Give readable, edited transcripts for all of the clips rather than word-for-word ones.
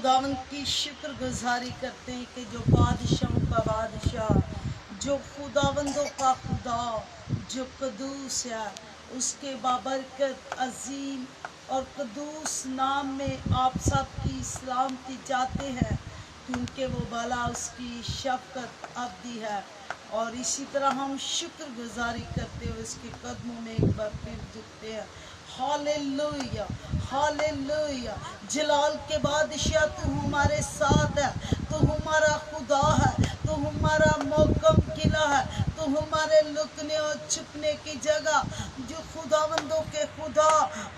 खुदावंद की शुक्रगुजारी करते हैं कि जो बादशाहों का बादशाह, जो खुदावंदों का खुदा, जो कदूस है, उसके बाबरकत अजीम और कदूस नाम में आप सब की सलामती जाते हैं, क्योंकि वो भला उसकी शफकत अब्दी है। और इसी तरह हम शुक्रगुजारी करते हुए उसके कदमों में एक बार फिर झुकते हैं। Hallelujah, hallelujah. जलाल के बादशाह तू हमारे साथ है, तू हमारा खुदा है, तू हमारा मोहकम किला है, तू हमारे लुकने और छुपने की जगह, जो खुदावंदों के खुदा।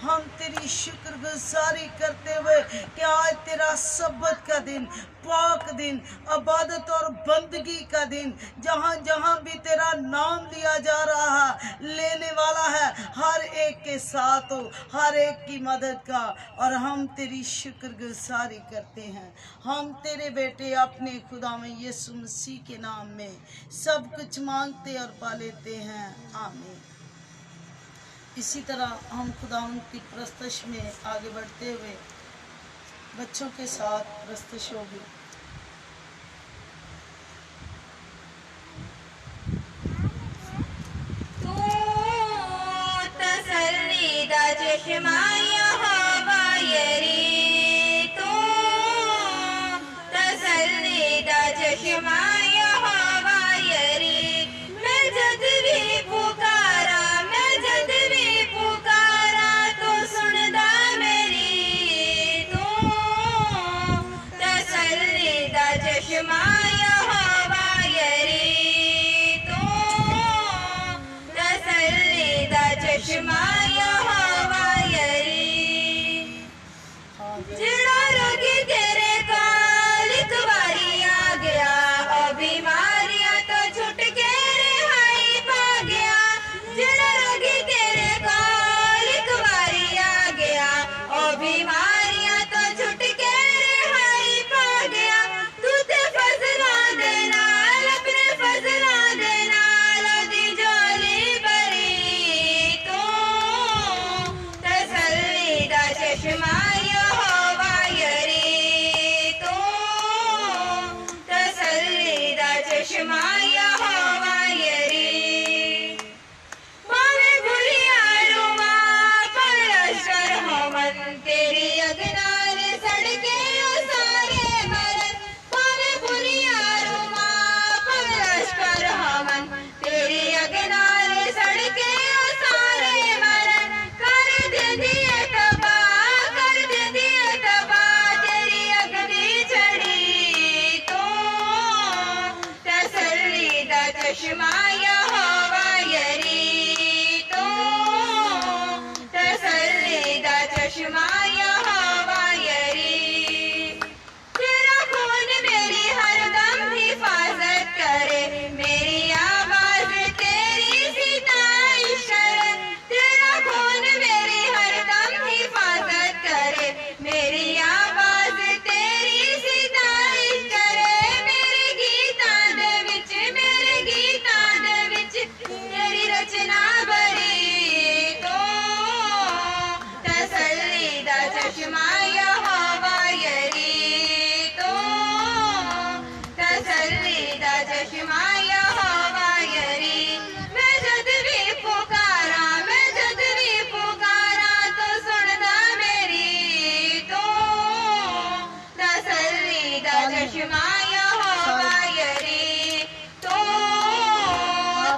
हम तेरी शुक्रगुजारी करते हुए कि आज तेरा सब्बत का दिन, पाक दिन, इबादत और बंदगी का दिन, जहाँ जहाँ भी तेरा नाम लिया जा रहा है, लेने वाला है, हर एक के साथ हो, हर एक की मदद का। और हम तेरी शुक्रगुजारी करते हैं। हम तेरे बेटे अपने खुदा में यीशु मसीह के नाम में सब कुछ मांगते और पा लेते हैं, आमीन। इसी तरह हम खुदावंद की प्रस्तश में आगे बढ़ते हुए बच्चों के साथ प्रस्तश होगी। तू तसल्लीदा चश्मा यहोवा यरी, तू तसल्लीदा चश्मा यहोवा यरी। मैं जद भी पुकारा, मैं जद भी पुकारा, तो सुनदा मेरी। तू तसल्लीदा चश्मा यहोवा यरी, तू तसल्लीदा चश्मा यहोवा यरी। जिहड़ा रोगी तेरे कोल इक वारी आ गया, ओ बीमारियां तो छुट के रिहाई पा गया। जिहड़ा रोगी तेरे कोल इक वारी आ गया, ओ बीमारियां तो छुट के रिहाई पा गया। तू ते फजलां दे नाल, अपने फजलां दे नाल ओदी झोली भरी। तू तसल्लीदा चश्मा यहोवा यरी, तू तसल्लीदा चश्मा यहोवा यरी। भावें भुलियारू मां परमेश्वर होवन, तेरी अगनार सड़के ओ सारे मरन। भावें भुलियारू मां परमेश्वर होवन, तेरी अगनार सड़के ओ सारे मरन। कर देंदी है तबाह, कर देंदी है तबाह, तेरी अगनी छड़ी। तू तसल्लीदा चश्मा यहोवा यरी, तू तसल्लीदा चश्मा यहोवा यरी। तेरा खून मेरी हरदम हिफाजत करे, मेरी आवाज तेरी सिताइश करे। तेरा खून मेरी हरदम हिफाजत करे, मेरी आवाज तेरी सिताइश करे। मेरे गीतां दे विच, मेरे गीतां दे विच तेरी रचना बड़ी। तू तसल्लीदा चश्मा यहोवा यरी, तू तसल्लीदा चश्मा यहोवा यरी। मैं जद भी पुकारा, मैं जद भी पुकारा, तो सुनदा मेरी। तू तसल्लीदा चश्मा यहोवा यरी, तू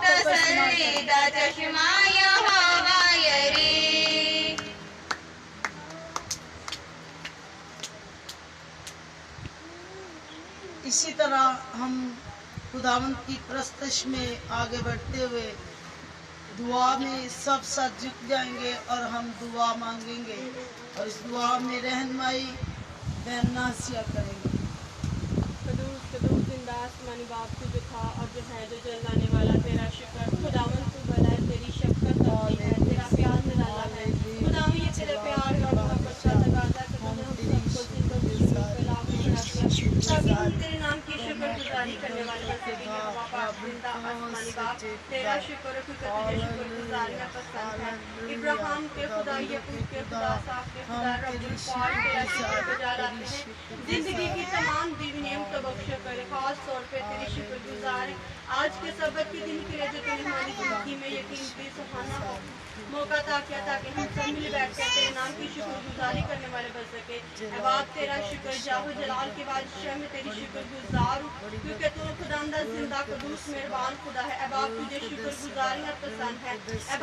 तसल्लीदा चश्मा यहोवा यरी। इसी तरह हम खुदावंद की प्रस्तश में आगे बढ़ते हुए दुआ में सब साथ झुक जाएंगे और हम दुआ मांगेंगे, और इस दुआ में रहनुमाई बहन नासिया करेंगे। कदूस कदूस जिंदा आसमानी बाप तू जो था और जो है, जो जल्द आने वाला, तेरा शुक्र। खुदावन तू भला है, तेरी शफकत अब्दी है, तेरा प्यार निराला है। खुदावन ये तेरे प्यार और मोहब्बत का तकाजा करता है, हम सबको जिंदगी में फैला के रखना, ताकि हम तेरे नाम की शुक्रगुजारी करने वाले बन सकें। जिंदा आसमानी बाप तेरा शुक्र है क्योंकि तुझे शुक्रगुजारियां पसंद है। इब्राहिम के खुदा, यकूब के खुदा, साफ के खुदा, रब्बुल पाक तेरा शुक्रगुजार आते हैं। जिंदगी की तमाम दीवी नेमतों बख्शो करे, खास तौर पे तेरी शुक्रगुजार है आज के सबक के दिन के लिए जो तूने हमारी जिंदगी में यकीन भी सुहाना हो मौका ताकि हम सब मिल बैठ कर तेरे नाम की शुक्रगुजारी करने वाले बन सके। बाप तेरा शुक्र जाहो जलाल के बादशाह में तेरी शुक्रगुजार हूँ क्योंकि तू खुदांदा जिंदा कदूस मेहरबान खुदा है। बाप तुझे शुक्रगुजारियां पसंद है।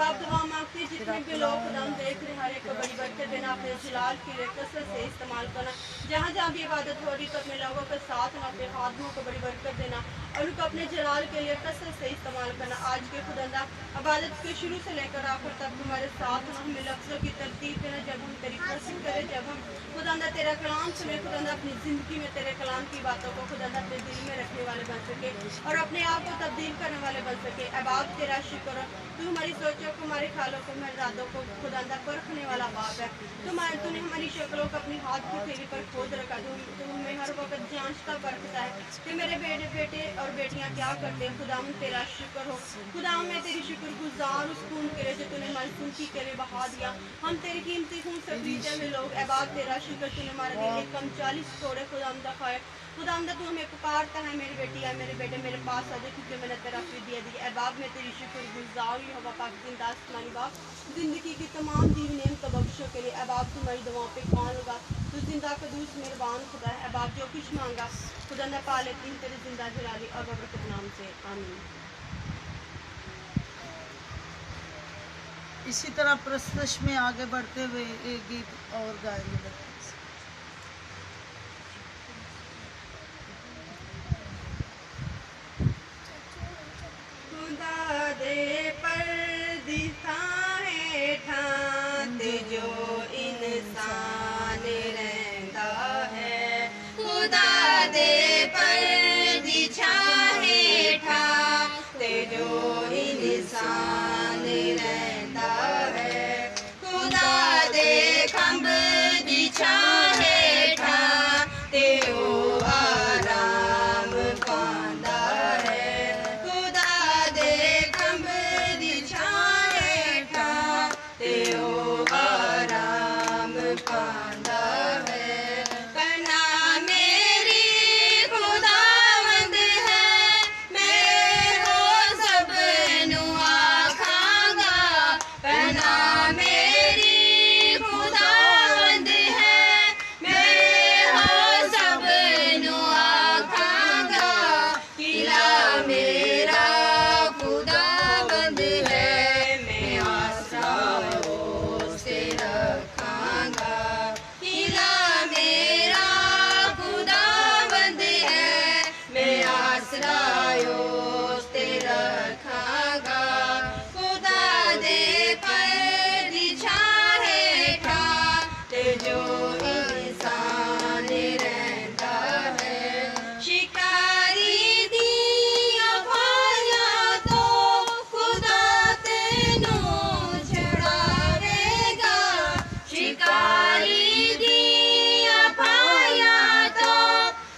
बाप दुआ मांगते जितने भी लोग खुदा देख रहे हर एक को बड़ी बरकत देना, अपने जलाल के लिए कसरत से इस्तेमाल करना। जहाँ जहाँ भी इबादत हो रही तो अपने लोगों के साथ में अपने हाथों को बड़ी बरकत देना और उनको अपने जलाल के लिए कसरत से इस्तेमाल करना। आज के खुदांदा इबादत के शुरू से लेकर आखिर तक तुम्हारे साथ हमें लफ्ज़ों की तरतीब देना, जब हम तेरी कोशिश करें, जब हम खुदांदा तेरा कलाम सुने, खुदांदा अपनी ज़िंदगी में तेरे कलाम की बातों को खुदांदा अपने दिल में रखने वाले बन सके और अपने आप को तब्दील करने वाले बन सके। बाप तेरा शुक्र है, तू हमारी सोचों को, हमारे ख्यालों को, हमारे इरादों को खुदांदा परखने वाला बाप है। तूने हमारी शक्लों को अपनी हाथ की थैली पर खोद रखा। तू हमें हर वक्त जांचता परखता है कि मेरे बेटे और बेटियां क्या करते हैं। खुदा तेरा शुक्र हो, खुदा मैं तेरी शुक्रगुजार उस खून के लिए जो तूने हमारी सुनकी के लिए बहा दिया। हम तेरी कीमती खून से खरीदे हुए लोग। बाप तेरा शुक्र, तूने हमारे दिल एक कम 40 तोड़े खुदामदा खाए। खुदामदा तू हमें पुकारता है मेरी बेटी या मेरे बेटे मेरे पास आ जाए क्योंकि मैंने तेरा फिर दिया दी। बाप मैं तेरी शुक्रगुजार हूँ हवा पाक जिंदा आसमानी बाप जिंदगी की तमाम दीन नेमतों बख्शों के लिए। बाप तुम्हारी दुआओं पे कौन होगा, तू जिंदा कदूस मेहरबान खुदा है। बाप जो कुछ मांगा खुदा न पा लेती हूँ तेरे जिंदा जलाली और बबरकत नाम से, आमीन। इसी तरह प्रस्तुश में आगे बढ़ते हुए एक गीत और गाएंगे। खुदा दे परदिसा हेठा ते जो इंसान रहंदा है, खुदा दे परदिसा हेठा ते जो इंसान रहंदा है, खुदा दे खंभ दी छां हेठा ते ओ आराम पांदा है, खुदा दे खंभ दी छां हेठा ते ओ आराम पांदा है। करना मेरी खुदावंद है, मैं हो सब नू आखांगा। करना मेरी खुदावंद है, मैं हो सब नू आखांगा। किला मेरा खुदावंद है, मैं आसरा उससे रखांगा। किला मेरा खुदावंद है, मैं आसरा उससे रखांगा। खुदा दे परदी छां हेठा ते जो इंसान रहंदा है, शिकारी दियां फायां तो खुदा तेनू छुड़ावेगा। शिकारी दियां फायां तो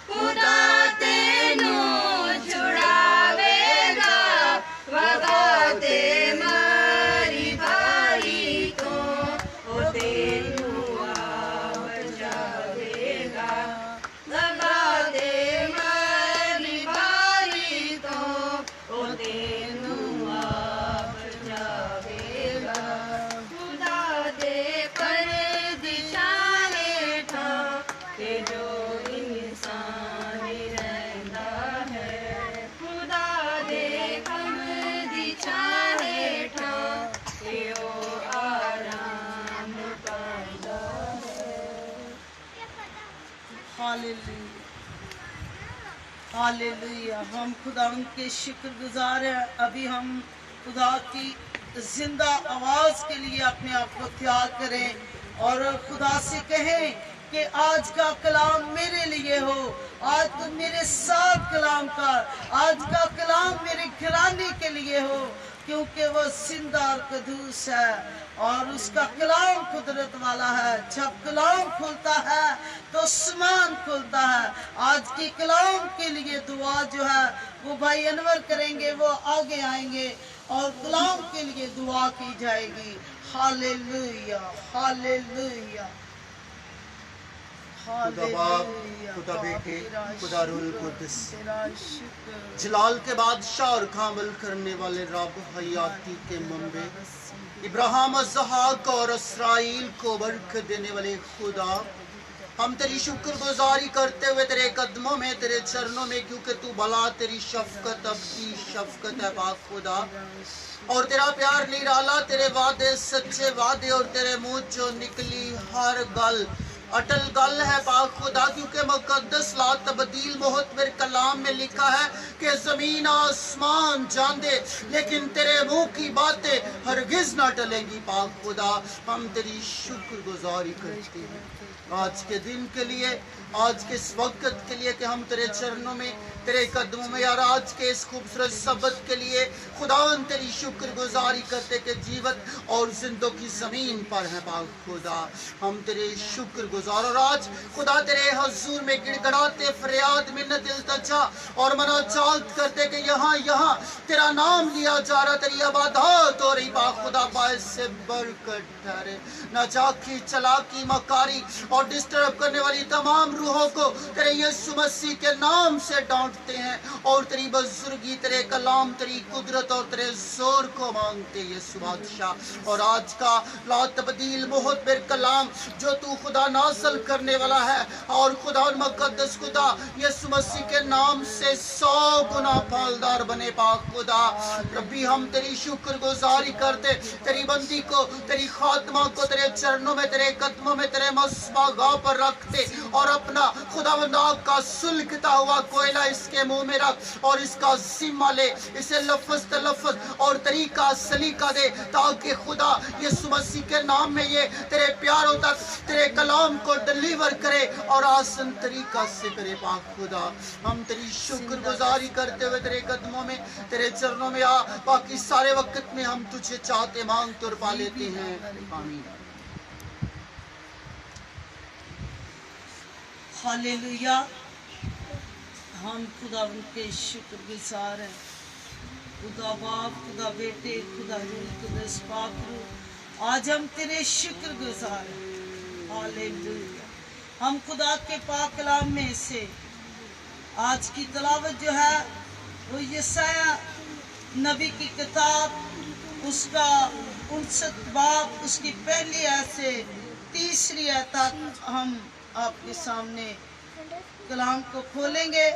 खुदा तेनू छुड़ावेगा। वगा ते मारी भारी तो ओ तेनू बचावेगा। वगा ते मारी भारी तो ओ तेनू बचावेगा। खुदा दे परदी छां हेठा ते जो इंसान रहंदा है, खुदा दे खंभ दी छां हेठा ते ओ आराम पांदा है। Hallelujah, hallelujah. हम खुदा उनके शुक्रगुजार हैं। अभी हम खुदा की जिंदा आवाज के लिए अपने आप को तैयार करें और खुदा से कहें कि आज का कलाम मेरे लिए हो, आज तो मेरे साथ कलाम का, आज का कलाम मेरे घराने के लिए हो, क्योंकि वो जिंदा और कदूस है और उसका कलाम कुदरत वाला है। जब कलाम खुलता है तो आसमान खुलता है। आज की कलाम के लिए दुआ जो है वो भाई अनवर करेंगे, वो आगे आएंगे और कलाम के लिए दुआ की जाएगी। हालेलुया, हालेलुया, खुदा बाप, खुदा बेटे, खुदा रूह कुद्दुस, तेरा शुक्र। जलाल के बादशाह और कामल करने वाले रब, हयाती के मंबे, इब्राहिम, इसहाक और इसराइल को बरकत देने वाले खुदा, हम तेरी शुक्रगुजारी करते हुए तेरे कदमों में, तेरे चरणों में, क्योंकि तू भला, तेरी शफकत अबदी शफकत है पाक खुदा, और तेरा प्यार निराला, तेरे वादे सच्चे वादे और तेरे मुंह जो निकली हर गल अटल गल है पाक खुदा, क्योंकि मुकद्दस ला तब्दील मुहतमिर कलाम में लिखा है कि जमीन आसमान जांदे लेकिन तेरे मुंह की बातें हरगिज ना टलेंगी पाक खुदा। हम तेरी शुक्रगुजारी करते हैं आज के दिन के लिए, आज के इस वक्त के लिए कि हम तेरे चरणों में, तेरे कदमों में, यार आज के इस खूबसूरत सबत के लिए खुदावन तेरी शुक्रगुजारी करते कि जीवत और जिंदों की जमीन पर है पाक खुदा। हम तेरे शुक्रगुजार और आज खुदा तेरे हजूर में गिड़गड़ाते फरियाद मिन्नत इल्तिजा और मनाजात करते कि यहाँ यहाँ तेरा नाम लिया जा रहा, तेरी इबादत हो रही पाक खुदा। बायस से बरकत ठहरे, नाजाकी, चलाकी, मकारी और डिस्टर्ब करने वाली तमाम रूहों को तेरे यीशु मसीह के नाम से डांटते हैं और तेरी बुजुर्गी, तेरे कलाम, तेरी कुदरत और तेरे जोर को मांगते यीशु बादशाह। और आज का ला तब्दील मुहतमिर कलाम जो तू खुदा नाज़िल करने वाला है और खुदा मुकद्दस खुदा यीशु मसीह के नाम से 100 गुना फलदार बने पाक खुदा। रब्बी हम तेरी शुक्रगुजारी करते, तेरी बंदी को, तेरी खात्मा को तेरे चरणों में, तेरे कदमों में, तेरे मस्बा गाह पर रखते और अपना खुदावंद का सुलगता हुआ कोयला इसके मुंह में रख और इसका जिम्मा ले, इसे लफ्ज तलफ्ज और तरीका सलीका दे ताकि खुदा यीशु मसीह के नाम में ये तेरे प्यारों तक तेरे कलाम को डिलीवर करे और आसान तरीका से करे पाक खुदा। हम तेरी शुक्रगुजारी करते हुए तेरे कदमों में, तेरे चरणों में आ, बाकी सारे वक्त में हम तुझे चाहते मांगते और पा लेते हैं। आमीन। हालेलुया। हम खुदा उनके शुक्रगुजार हैं। खुदा बाप, खुदा बेटे, खुदा रूह कुद्दुस पाक रूह, आज हम तेरे शुक्रगुजार हैं। हालेलुया। हम खुदा के पाक कलाम में से आज की तलावत जो है वो यशायाह नबी की किताब, उसका 59 बाब, उसकी पहली आयत से 3री आयत तक हम आपके सामने कलाम को खोलेंगे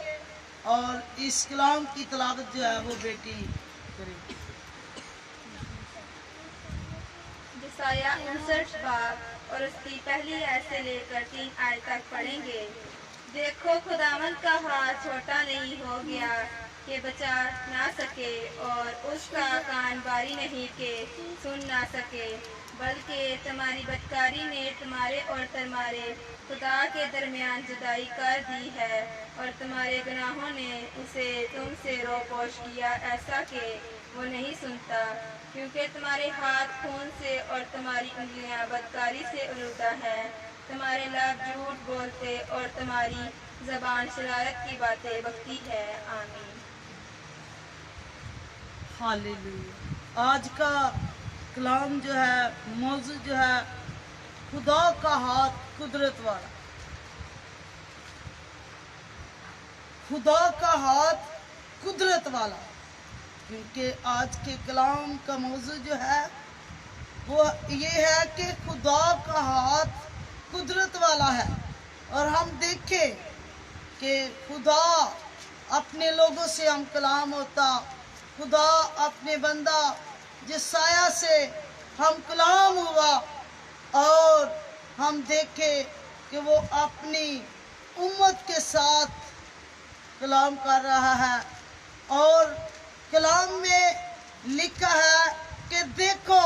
और इस कलाम की तलावत जो है वो बेटी करेगी। यशायाह 59 बाब और उसकी पहली आयत से लेकर 3 आयत तक पढ़ेंगे। देखो, खुदावंद का हाथ छोटा नहीं हो गया कि बचा ना सके और उसका कान बारी नहीं कि सुन ना सके, बल्कि तुम्हारी बदकारी ने तुम्हारे और तुम्हारे खुदा के दरमियान जुदाई कर दी है और तुम्हारे गुनाहों ने उसे तुमसे रोपोश किया, ऐसा कि वो नहीं सुनता, क्योंकि तुम्हारे हाथ खून से और तुम्हारी उंगलियां बदकारी से आलूदा है। तुम्हारे लब झूठ बोलते और तुम्हारी जबान शरारत की बातें बकती है। आमीन। हालेलुया। आज का कलाम जो है, मौजू जो है, खुदा का हाथ कुदरत वाला। खुदा का हाथ कुदरत वाला, क्योंकि आज के कलाम का मौजू जो है वो ये है कि खुदा का हाथ कुदरत वाला है। और हम देखें कि खुदा अपने लोगों से हम कलाम होता, खुदा अपने बंदा यशायाह से हम कलाम हुआ और हम देखें कि वो अपनी उम्मत के साथ कलाम कर रहा है। और कलाम में लिखा है कि देखो,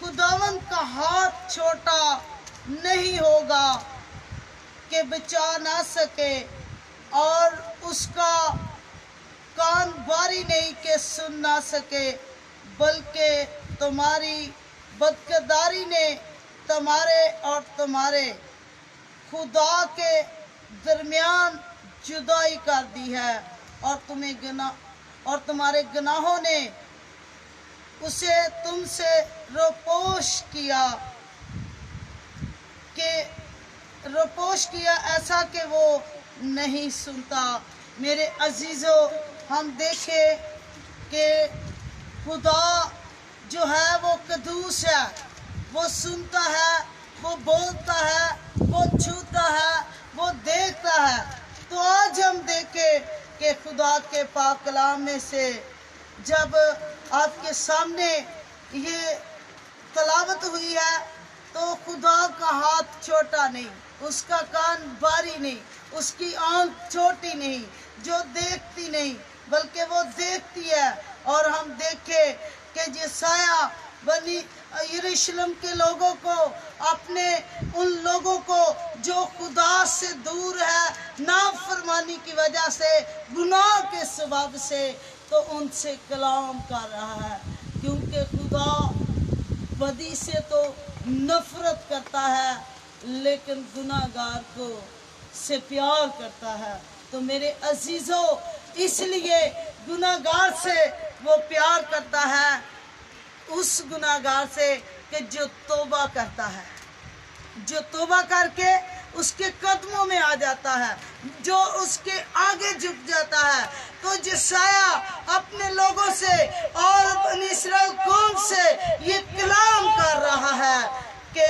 खुदावंद का हाथ छोटा नहीं होगा कि बचा ना सके और उसका कान बारी नहीं कि सुन ना सके, बल्कि तुम्हारी बदकिरदारी ने तुम्हारे और तुम्हारे खुदा के दरमियान जुदाई कर दी है, और तुम्हारे गुनाहों ने उसे तुमसे रोपोश किया ऐसा कि वो नहीं सुनता। मेरे अजीजों, हम देखें कि खुदा जो है वो कदूस है, वो सुनता है, वो बोलता है, वो छूता है, वो देखता है। तो आज हम देखें कि खुदा के पाक कलाम में से जब आपके सामने ये तलावत हुई है, तो खुदा का हाथ छोटा नहीं, उसका कान बारी नहीं, उसकी आंख छोटी नहीं जो देखती नहीं, बल्कि वो देखती है। और हम देखें कि यशायाह बनी यरूशलेम के लोगों को, अपने उन लोगों को जो खुदा से दूर है नाफरमानी की वजह से, गुनाह के सबब से, तो उनसे कलाम कर रहा है, क्योंकि खुदा बदी से तो नफरत करता है लेकिन गुनाहगार को से प्यार करता है। तो मेरे अजीजों, इसलिए गुनाहगार से वो प्यार करता है, उस गुनाहगार से कि जो तौबा करता है, जो तौबा करके उसके कदमों में आ जाता है, जो उसके आगे झुक जाता है। तो यशायाह अपने लोगों से और बनी इस्राएल कौम से ये कलाम कर रहा है कि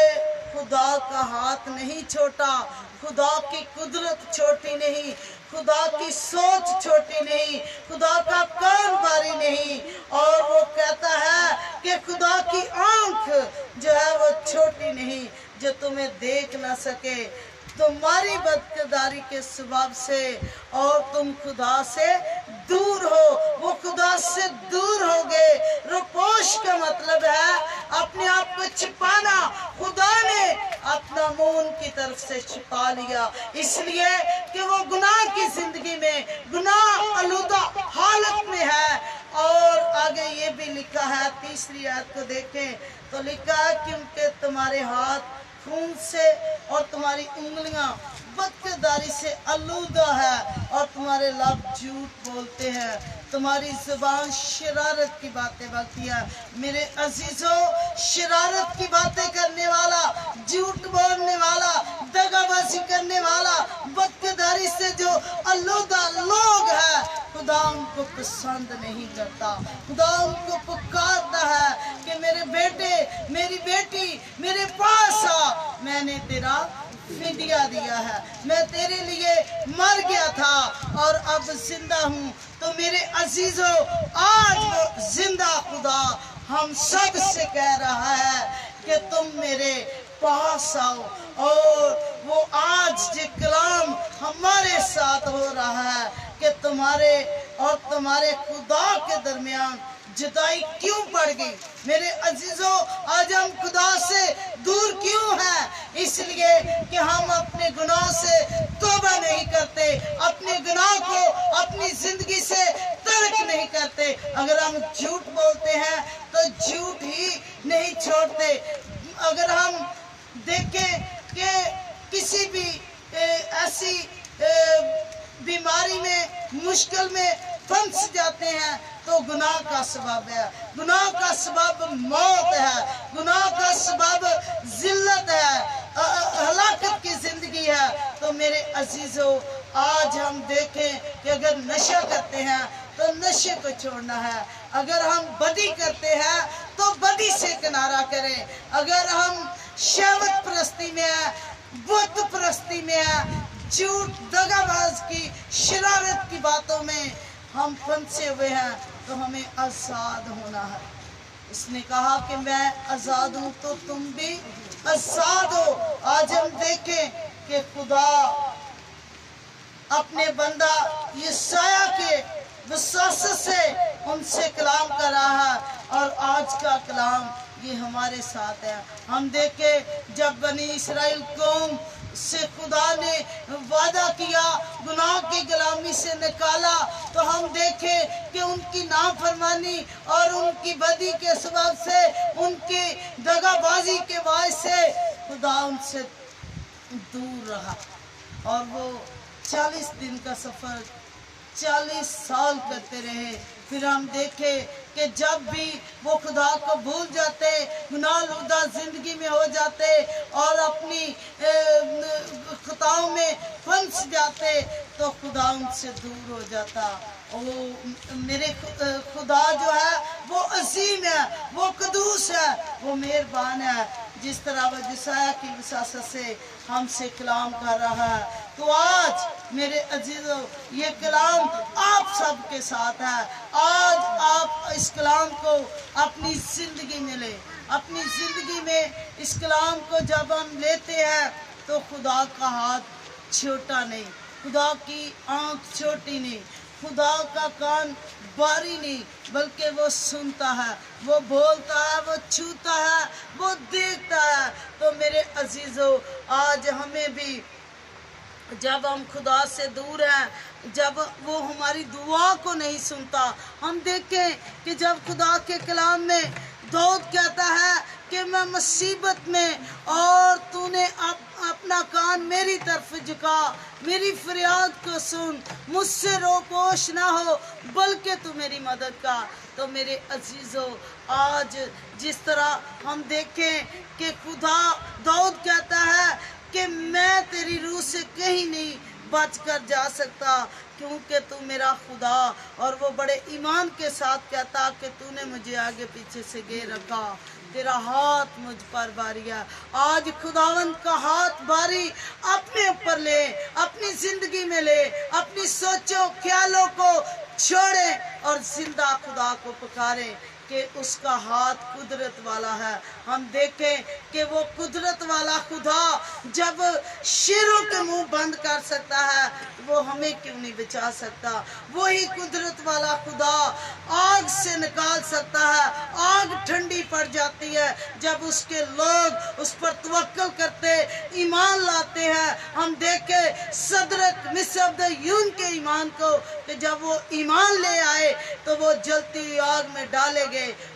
खुदा का हाथ नहीं छोटा, खुदा की कुदरत छोटी नहीं, खुदा की सोच छोटी नहीं, खुदा का कान बारी नहीं। और वो कहता है कि खुदा की आंख जो है वो छोटी नहीं, जो तुम्हें देख ना सके तुम्हारी बदकिरदारी के सबब से, और तुम खुदा से दूर हो। वो खुदा से दूर हो गए। रुपोश का मतलब है अपने आप को छिपाना। खुदा ने अपना मुंह उनकी तरफ से छिपा लिया, इसलिए कि वो गुनाह की जिंदगी में, गुनाह आलूदा हालत में है। और आगे ये भी लिखा है, तीसरी आयत को देखें तो लिखा है, क्योंकि तुम्हारे हाथ खून से और तुम्हारी उंगलियां बदकिरदारी से आलूदा है, और तुम्हारे लब झूठ बोलते हैं, तुम्हारी जुबान शरारत की बातें बोलती है। मेरे अजीजों, शरारत की बातें करने वाला, झूठ बोलने वाला, दगाबाजी करने वाला, बदकिरदारी से जो आलूदा लोग हैं, खुदा उनको पसंद नहीं करता। खुदा उनको पुकारता है कि मेरे बेटे, मेरी बेटी, मेरे पास आ, मैंने तेरा फिदिया दिया है, मैं तेरे लिए मर गया था और अब जिंदा हूँ। तो मेरे अजीजों, आज वो जिंदा खुदा हम सब से कह रहा है कि तुम मेरे पास आओ। और वो आज ये कलाम हमारे साथ हो रहा है कि तुम्हारे और तुम्हारे खुदा के दरमियान जुदाई क्यों पड़ गई। मेरे अजीजों, आज हम खुदा से दूर क्यों हैं? इसलिए कि हम अपने गुनाह से तौबा नहीं करते, अपने गुनाह को अपनी जिंदगी से तर्क नहीं करते। अगर हम झूठ बोलते हैं तो झूठ ही नहीं छोड़ते। अगर हम देखें कि किसी भी ऐसी बीमारी में, मुश्किल में फंस जाते हैं तो गुनाह का सबब है, गुनाह का सबब मौत है, गुनाह का सबब जिल्लत है, हलाकत की जिंदगी है। तो मेरे अजीजों, आज हम देखें कि अगर नशा करते हैं तो नशे को छोड़ना है, अगर हम बदी करते हैं तो बदी से किनारा करें, अगर हम शहवत परस्ती में है, बुत परस्ती में है, झूठ, दगाबाज की, शरारत की बातों में हम फंसे हुए हैं, तो हमें आजाद होना है। इसने कहा कि मैं आजाद हूं तो तुम भी आजाद हो। आज हम देखें कि खुदा अपने बंदा यशायाह के विश्वास से उनसे कलाम कर रहा है, और आज का कलाम ये हमारे साथ है। हम देखें जब बनी इस्राएल कौम से खुदा ने वादा किया, गुनाह माँ की गुलामी से निकाला, तो हम देखें कि उनकी नाफरमानी और उनकी बदी के सबब से, उनकी दगाबाजी के वजह से खुदा उनसे दूर रहा। और वो 40 दिन का सफ़र 40 साल करते रहे। फिर हम देखें कि जब भी वो खुदा को भूल जाते, गुनाहलुदा जिंदगी में हो जाते और अपनी खताओं में फंस जाते, तो खुदा उनसे दूर हो जाता। वो मेरे खुदा जो है वो अजीम है, वो कदूस है, वो मेहरबान है। जिस तरह वो यशायाह की विसासत से हमसे कलाम कर रहा है, तो आज मेरे अजीजों ये कलाम आप सब के साथ है। आज आप इस कलाम को अपनी ज़िंदगी में ले। अपनी ज़िंदगी में इस कलाम को जब हम लेते हैं तो खुदा का हाथ छोटा नहीं, खुदा की आँख छोटी नहीं, खुदा का कान बारी नहीं, बल्कि वो सुनता है, वो बोलता है, वो छूता है, वो देखता है। तो मेरे अजीजों, आज हमें भी जब हम खुदा से दूर हैं, जब वो हमारी दुआ को नहीं सुनता, हम देखें कि जब खुदा के कलाम में दाऊद कहता है कि मैं मुसीबत में और तूने अपना कान मेरी तरफ झुका, मेरी फरियाद को सुन, मुझसे रोपोश ना हो बल्कि तू मेरी मदद का। तो मेरे अजीजों, आज जिस तरह हम देखें कि खुदा दाऊद कहता है कि मैं तेरी रूह से कहीं नहीं बच कर जा सकता, क्योंकि तू मेरा खुदा। और वो बड़े ईमान के साथ कहता कि तूने मुझे आगे पीछे से घेर रखा, तेरा हाथ मुझ पर भारी है। आज खुदावंद का हाथ भारी अपने ऊपर ले, अपनी जिंदगी में ले, अपनी सोचों ख्यालों को छोड़े और जिंदा खुदा को पुकारे कि उसका हाथ कुदरत वाला है। हम देखें कि वो कुदरत वाला खुदा जब शेरों के मुंह बंद कर सकता है, वो हमें क्यों नहीं बचा सकता। वही कुदरत वाला खुदा आग से निकाल सकता है। आग ठंडी पड़ जाती है जब उसके लोग उस पर तवक्कल करते, ईमान लाते हैं। हम देखें सदरक मिसअब यून के ईमान को कि जब वो ईमान ले आए तो वो जलती हुई आग में डाले गए।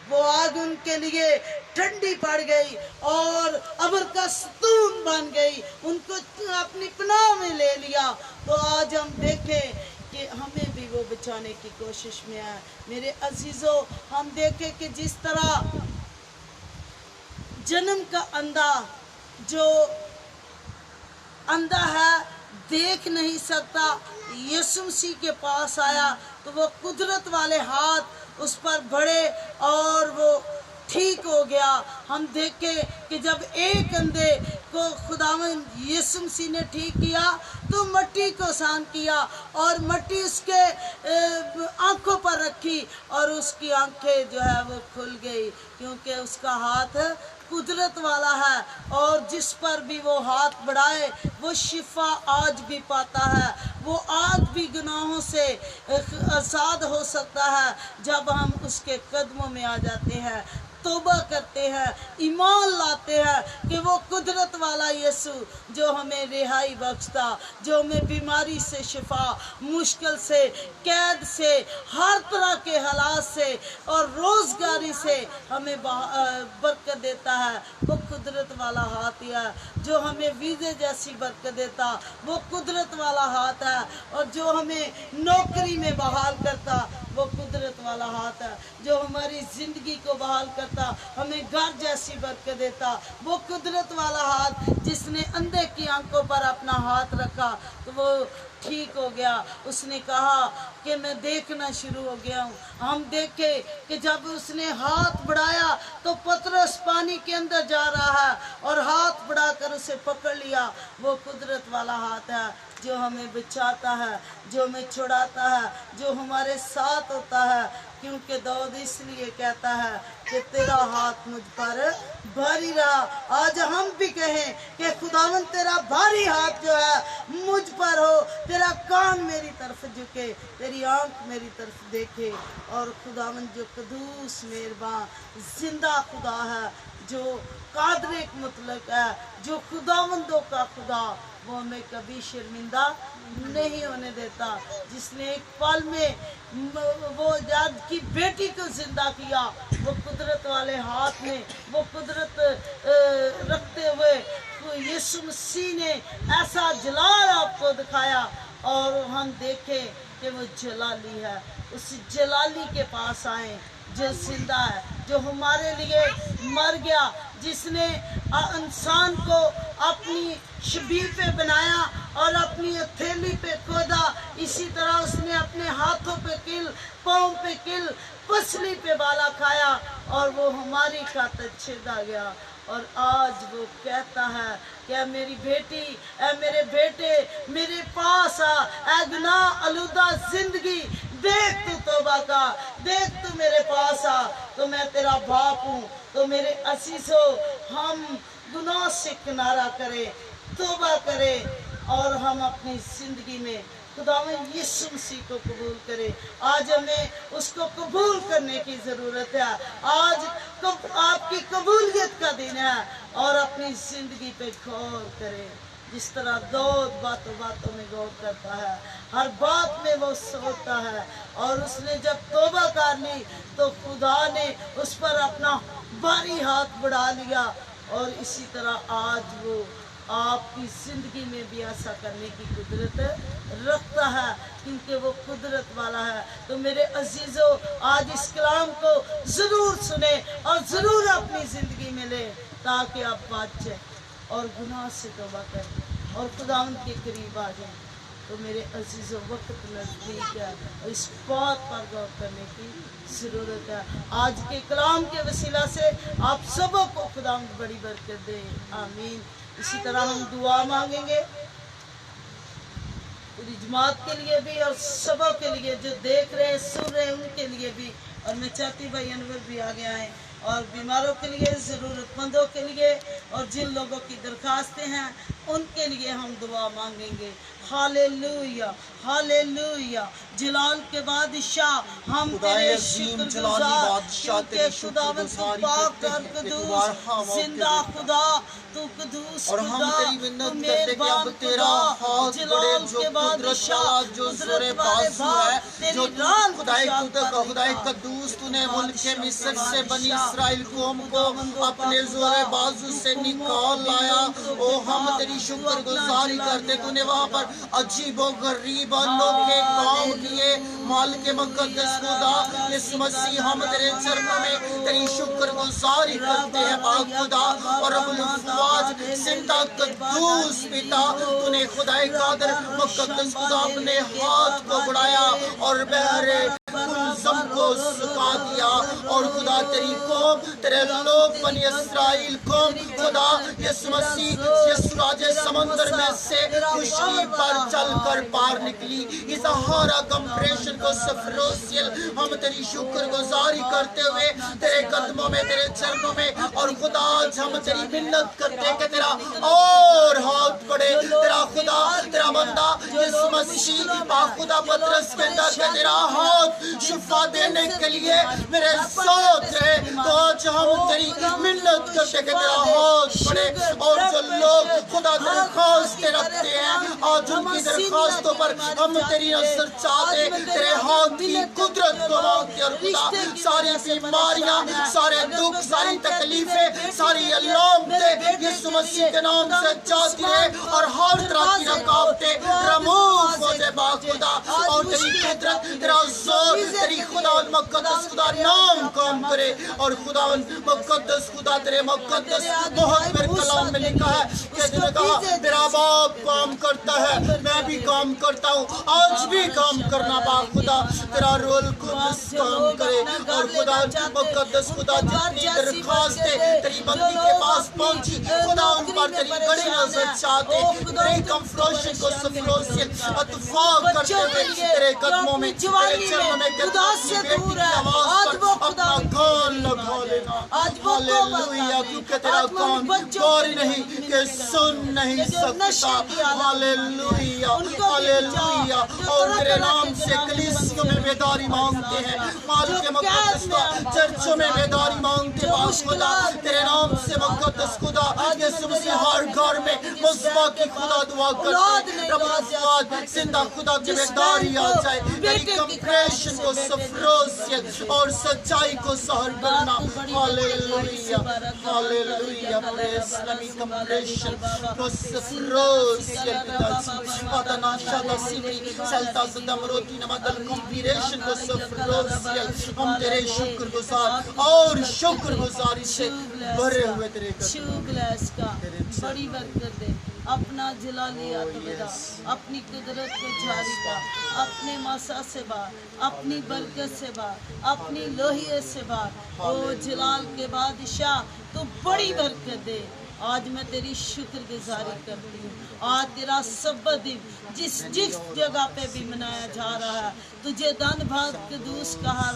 वो आग उनके लिए ठंडी पड़ गई और अबर का सतून बन गई, उनको अपनी पनाह में ले लिया। तो आज हम देखें कि हमें भी वो बचाने की कोशिश में है। मेरे अजीजों, हम देखें कि जिस तरह जन्म का अंधा, जो अंधा है, देख नहीं सकता, यीशु मसीह के पास आया तो वो कुदरत वाले हाथ उस पर बढ़े और वो ठीक हो गया। हम देखें कि जब एक अंधे को खुदावंद यीशु मसीह ने ठीक किया तो मट्टी को सान किया और मट्टी उसके आंखों पर रखी और उसकी आंखें जो है वो खुल गई, क्योंकि उसका हाथ कुदरत वाला है। और जिस पर भी वो हाथ बढ़ाए वो शिफा आज भी पाता है। वो आज भी गुनाहों से आज़ाद हो सकता है जब हम उसके कदमों में आ जाते हैं, तौबा करते हैं, ईमान लाते हैं कि वो कुदरत वाला यीशु जो हमें रिहाई बख्शता, जो हमें बीमारी से शिफा, मुश्किल से, कैद से, हर तरह के हालात से और रोज़गारी से हमें बरकत देता है, वो कुदरत वाला हाथ है। जो हमें वीज़े जैसी बरकत देता वो कुदरत वाला हाथ है। और जो हमें नौकरी में बहाल करता वो कुदरत वाला हाथ है। जो हमारी ज़िंदगी को बहाल करता, हमें घर जैसी बरकत देता, वो कुदरत वाला हाथ। जिसने अंधे की आंखों पर अपना हाथ रखा तो वो ठीक हो गया। उसने कहा कि मैं देखना शुरू हो गया हूँ। हम देखें कि जब उसने हाथ बढ़ाया तो पतरस पानी के अंदर जा रहा है और हाथ बढ़ाकर उसे पकड़ लिया। वो कुदरत वाला हाथ है जो हमें बचाता है, जो हमें छुड़ाता है, जो हमारे साथ होता है। क्योंकि दाऊद इसलिए कहता है कि तेरा हाथ मुझ पर भारी रहा। आज हम भी कहें कि खुदावन तेरा भारी हाथ जो है मुझ पर हो, तेरा कान मेरी तरफ झुके, तेरी आंख मेरी तरफ देखे। और खुदावन जो कदूस मेहरबान जिंदा खुदा है, जो कादर मुतलक है, जो खुदावंदों का खुदा, वो हमें कभी शर्मिंदा नहीं होने देता। जिसने एक पल में वो याद की बेटी को जिंदा किया, वो कुदरत वाले हाथ में वो कुदरत रखते हुए यीशु मसीह ने ऐसा जलाल आपको दिखाया और हम देखें कि वो जलाली है। उस जलाली के पास आए जो जिंदा है, जो हमारे लिए मर गया, जिसने इंसान को अपनी शबीह पे बनाया और अपनी हथेली पे खोदा। इसी तरह उसने अपने हाथों पे किल, पाँव पे किल, पसली पे बाला खाया और वो हमारी खातिर छेदा गया। और आज वो कहता है क्या मेरी बेटी, ऐ मेरे बेटे मेरे पास आ, ऐ गुनाह आलूदा जिंदगी देख तू तौबा का, देख तू मेरे पास आ, तो मैं तेरा बाप हूँ। तो मेरे असीसो हम गुनाह से किनारा करें, तौबा करें और हम अपनी जिंदगी में खुदावंद यीशु मसीह को कबूल करें। आज हमें उसको कबूल करने की ज़रूरत है। आज आपकी कबूलियत का दिन है और अपनी ज़िंदगी पे गौर करें। जिस तरह दाऊद बातों बातों में गौर करता है, हर बात में वो सोचता है और उसने जब तौबा कर ली तो खुदा ने उस पर अपना भारी हाथ बढ़ा लिया। और इसी तरह आज वो आपकी जिंदगी में भी ऐसा करने की कुदरत रखता है क्योंकि वो कुदरत वाला है। तो मेरे अजीजों, आज इस कलाम को जरूर सुने और जरूर अपनी जिंदगी में ले ताकि आप बच और गुनाह से तौबा करें और खुदावंद के करीब आ जाएं। तो मेरे अजीजों, वक्त नज़दीक है और इस बात पर गौर करने की ज़रूरत है। आज के कलाम के वसीला से आप सबों को खुदावंद बड़ी बरकत दे, आमीन। इसी तरह हम दुआ मांगेंगे पूरी जमात के लिए भी और सबों के लिए जो देख रहे हैं सुन रहे हैं उनके लिए भी। और मैं चाहती भाई अनवर भी आगे आए और बीमारों के लिए, ज़रूरतमंदों के लिए और जिन लोगों की दरखास्तें हैं उनके लिए हम दुआ मांगेंगे। Hallelujah hallelujah. जलाल के बादशाह हम तेरे शुक्रगुजार क्योंकि खुदावंद तू पाक और कदूस जिंदा खुदा, तू कदूस और हम तेरी मिन्नत करते कि अब तेरा हाथ बड़े जो कुदरत जो जोरे बाजू है, जो खुदाए कदूस तूने मुल्क मिस्र से बनी इस्राएल कौम को अपने जोरे बाजू से निकाल लाया। ओ हम तेरी शुक्रगुजारी करते, तूने वहाँ पर अजीब और गरीब अनोखे काम किए। माल के मुकद्दस खुदा इस मसीह हम तेरे चरणों में तेरी शुक्रगुजारी करते हैं पाक खुदा। और अब जिंदा कद्दूस पिता, तूने खुदाए कादर मुकद्दस खुदा अपने हाथ को बढ़ाया और बहरे कुलज़म को सुखा दिया। और खुदा तेरी कौम, तेरे लोग बनी इस्राएल कौम खुदा यीशु मसीह राजे समंदर में से खुशकी पर चलकर पार निकली। इस हारा कंप्रेशन को सफरोसियल हम तेरी शुक्रगुजारी करते हुए तेरे कदमों में, तेरे चरणों में और खुदा आज हम तेरी मिन्नत करते कि तेरा और हाथ बढ़े। तेरा खुदा, तेरा बंदा यीशु मसीह खुदा पतरस के अंदर के तेरा हाथ शिफा देने के लिए मेरे साथ है। तो आज हम तेरी मिन्नत करते कि तेरा हाथ बढ़े। और जो लोग खुदा दरखास्तें रखते हैं आज उनकी दरखास्तों पर हम तेरी नजर चाहते, तेरे हाथ की कुदरत को मांगते। और खुदा सारी बीमारियां, सारे दुख, सारी तकलीफें, सारी अलामतें यीशु मसीह के नाम से जाती है और हर तरह की रुकावटें रिमूव हो जाए बा खुदा। और तेरी कुदरत, तेरा जोर, तेरी खुदा मुकद्दस खुदा नाम काम करे। और खुदा मुकद्दस खुदा तेरे मुकद्दस बहुत मेरे कलाम में लिखा है कि तूने कहा तेरा बाप काम करता है, मैं भी काम करता हूँ, आज भी काम करना बा खुदा। तेरा रोल कुदस काम करे। और खुदा मुकद्दस खुदा जितनी दरखास्तें तेरी बंदी के पास पहुंची खुदा उन पर तेरी बड़ी नजर चाहते, तेरी कंफ्रोशन को सफरोसियल अतफाक करते हुए तेरे कदमों में, तेरे चरणों में खुदा से दूर है। आज वो खुदा कान लगा लेना। हालेलुया, क्योंकि तेरा कान गौर नहीं कि सुन नहीं सकता। हालेलुया हालेलुया اور تیرے نام سے کلیسیوں میں بیداری مانگتے ہیں، مالک مقدس کا چرچوں میں بیداری مانگتے ہیں باپ خدا، تیرے نام سے مقدس خدا یسوع مسیح ہر گھر میں مصباح کی خدا دعا کرتے ہیں، رب الفاد زندہ خدا کی بیداری آ جائے، تیری کمپریشن کو سفروسیت اور سچائی کو سہر کرنا، ہاللویا ہاللویا، پریس نمی کمپریشن کو سفروسیت پتنا شادا سیمی سلطا زدم روتی نمدل کمپریشن کو سفروسیت، ہم تیرے شکر گزار اور شکر گزاری سے بھرے ہوئے تیرے بلیس کا بڑی برکت دے، اپنا جلالیات بدا، اپنی قدرت کو جاری کر، اپنے مسا سے بار، اپنی برکت سے بار، اپنی لوہیے سے بار، او جلال کے بادشاہ تو بڑی برکت دے۔ آج میں تیری شکر گزاری کرتی ہوں، آج تیرا سبت دن جس جگہ پہ بھی منایا جا رہا ہے تجھے دن بھاد قدوس کہا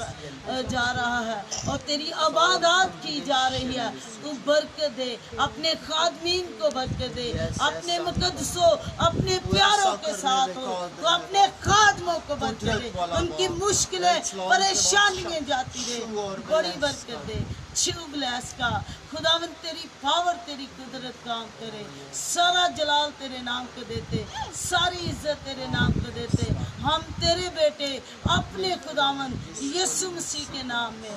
جا رہا ہے اور تیری عبادات کی جا رہی ہے، تو برکت دے، اپنے خادمین کو برکت دے، اپنے مقدسوں اپنے پیاروں کے ساتھ ہو تو اپنے خادموں کو برکت دے، ان کی مشکلیں پریشانیاں جاتی رہے، بڑی برکت دے۔ بلیس کا خداوند تیری پاور تیری قدرت کام کرے، سارا جلال تیرے نام کو دیتے، ساری عزت تیرے نام کو دیتے، ہم تیرے بیٹے اپنے خداوند یسوع مسیح کے نام میں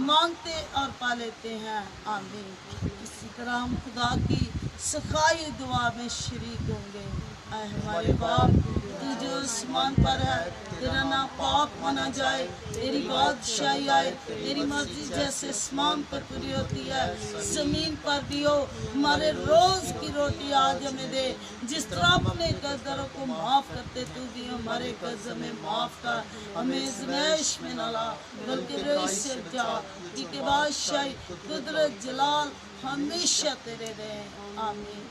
مانگتے اور پا لیتے ہیں، آمین۔ اسی طرح ہم خدا کی سخائی دعا میں شریک ہوں گے۔ اے ہمارے باپ تو جو آسمان پر ہے، تیرا نام پاک مانا جائے، تیری بادشاہی آئے، تیری مرضی جیسے آسمان پر پوری ہوتی ہے زمین پر بھی ہو۔ ہمارے روز کی روٹی آج ہمیں دے، جس طرح اپنے قرضداروں کو معاف کرتے تو بھی ہمارے قرض ہمیں معاف کر، ہمیں آزمائش میں نہ لا بلکہ برائی سے بچا، کیونکہ بادشاہی قدرت جلال ہمیشہ تیرے رہے، آمین۔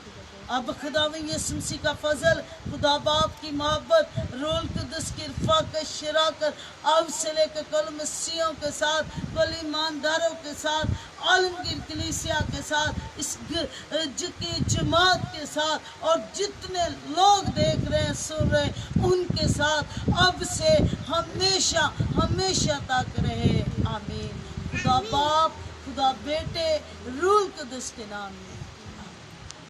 اب خداوند یسوع مسیح کا فضل، خدا باپ کی محبت، روح القدس کی رفاقت شراکت اب سے لے کے کل مسیحوں کے ساتھ، کل ایمانداروں کے ساتھ، عالمگیر کلیسیا کے ساتھ، اس کی جماعت کے ساتھ اور جتنے لوگ دیکھ رہے ہیں سن رہے ہیں ان کے ساتھ اب سے ہمیشہ ہمیشہ تک رہے، آمین۔ خدا باپ، خدا بیٹے، روح القدس کے نام میں۔